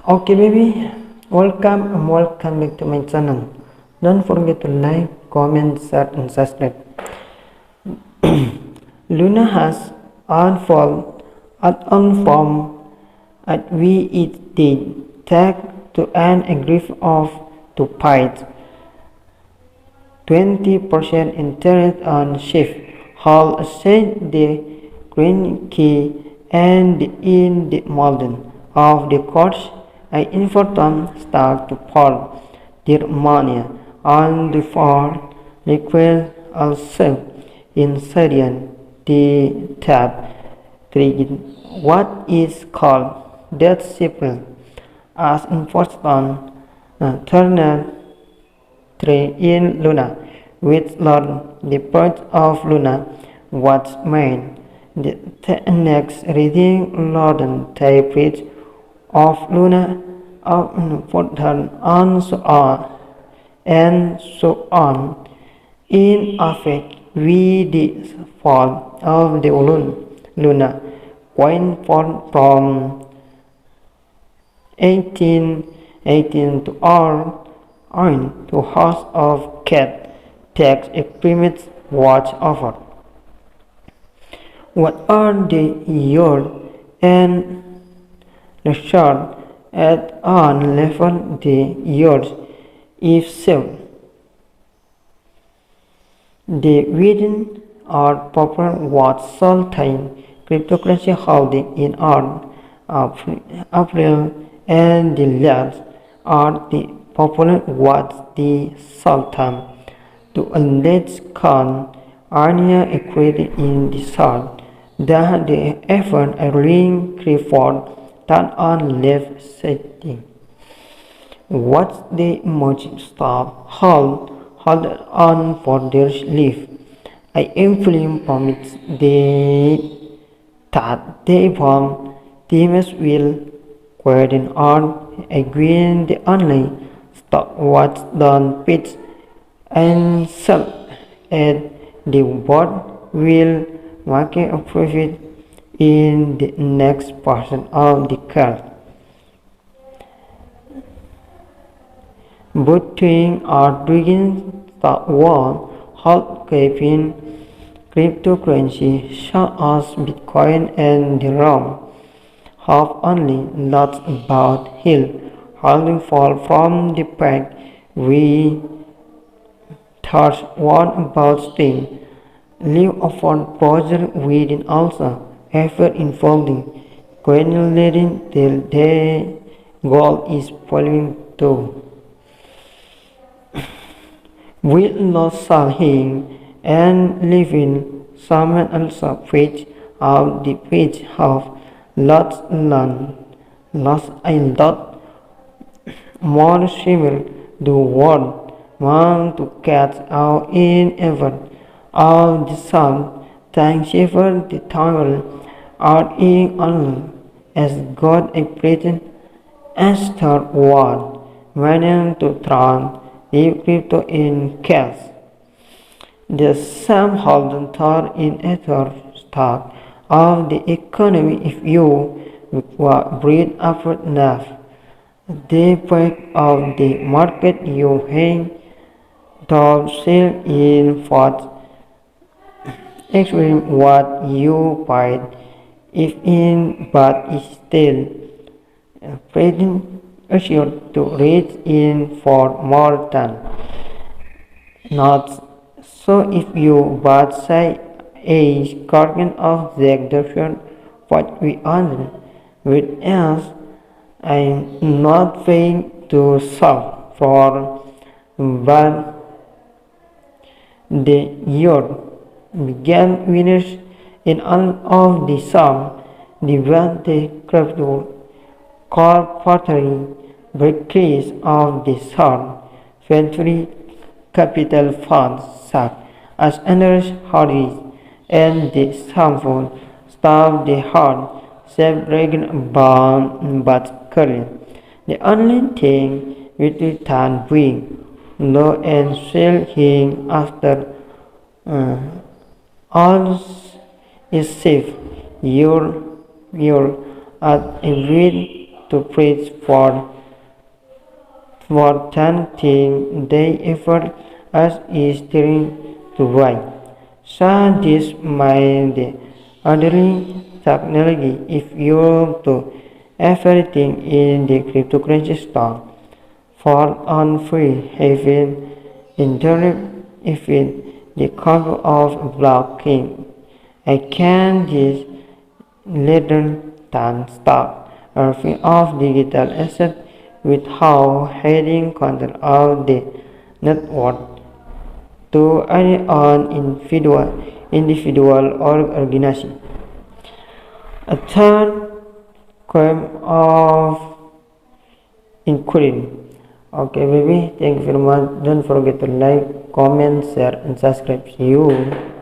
Okay baby, welcome back to my channel. Don't forget to like, comment, share and subscribe. Luna has unformed at we it did take to an agreement of to fight 20% interest on shift. Hall said the green key and in the mountain of the course I informed start to fall their money on the four liquid also in Syrian the tab created what is called death simple as enforced on Turner 3 in Luna, which learned the point of Luna was made. The next reading Lorden type of Luna for turn and so on. In effect, we the fall of the Luna went from 1818 to our own to House of Cat tax agreements watch offer. What are the yield and the short at on level the yields if so? The within our proper was solitary cryptocurrency holding in our April and the labs are the popular was the Sultan to allege con Arnia equated in the sun that the effort a ring report that on left setting. What's the motive stop hold on for their leave. I employ permits that they form teams will question on again the only stop what's done pitch and sell and the board will make a profit in the next portion of the card. Between our doing the war, hot caffeine, cryptocurrency such as Bitcoin and the ROM have only lots about hill holding fall from the pack we thought one about steam. Live upon project within also effort involving coordinating till the goal is following to. We lost him and living someone also page out the page of lots learn lost a lot more similar to what want to catch out in ever of the sun thanks ever the tunnel are in on as God a present as third one managed to turn the crypto in cash. The same holden thought in ether stock of the economy if you breathe after enough. The point of the market you hang to sell in for extreme what you buy if in but is still present assured to reach in for more than not so if you but say a carton of the exception what we earn with else I'm not paying to solve for but the year began winners in all of the sum the the crypto corporate decrease of the sun venture capital funds such as Anders Harris and the harmful stuff the hard self-regular bound but current. The only thing which we can bring low and sell him after all is safe. Your at agreed to preach for 10 things they effort as is steering to right. Scientists made the underlying technology if you to everything in the cryptocurrency stock fall on free having internet even the control of blocking. I can this later than stock or free of digital assets without having control of the network to any on individual or organization. A third crime of inquiry. Okay, baby. Thank you very much. Don't forget to like, comment, share, and subscribe. See you.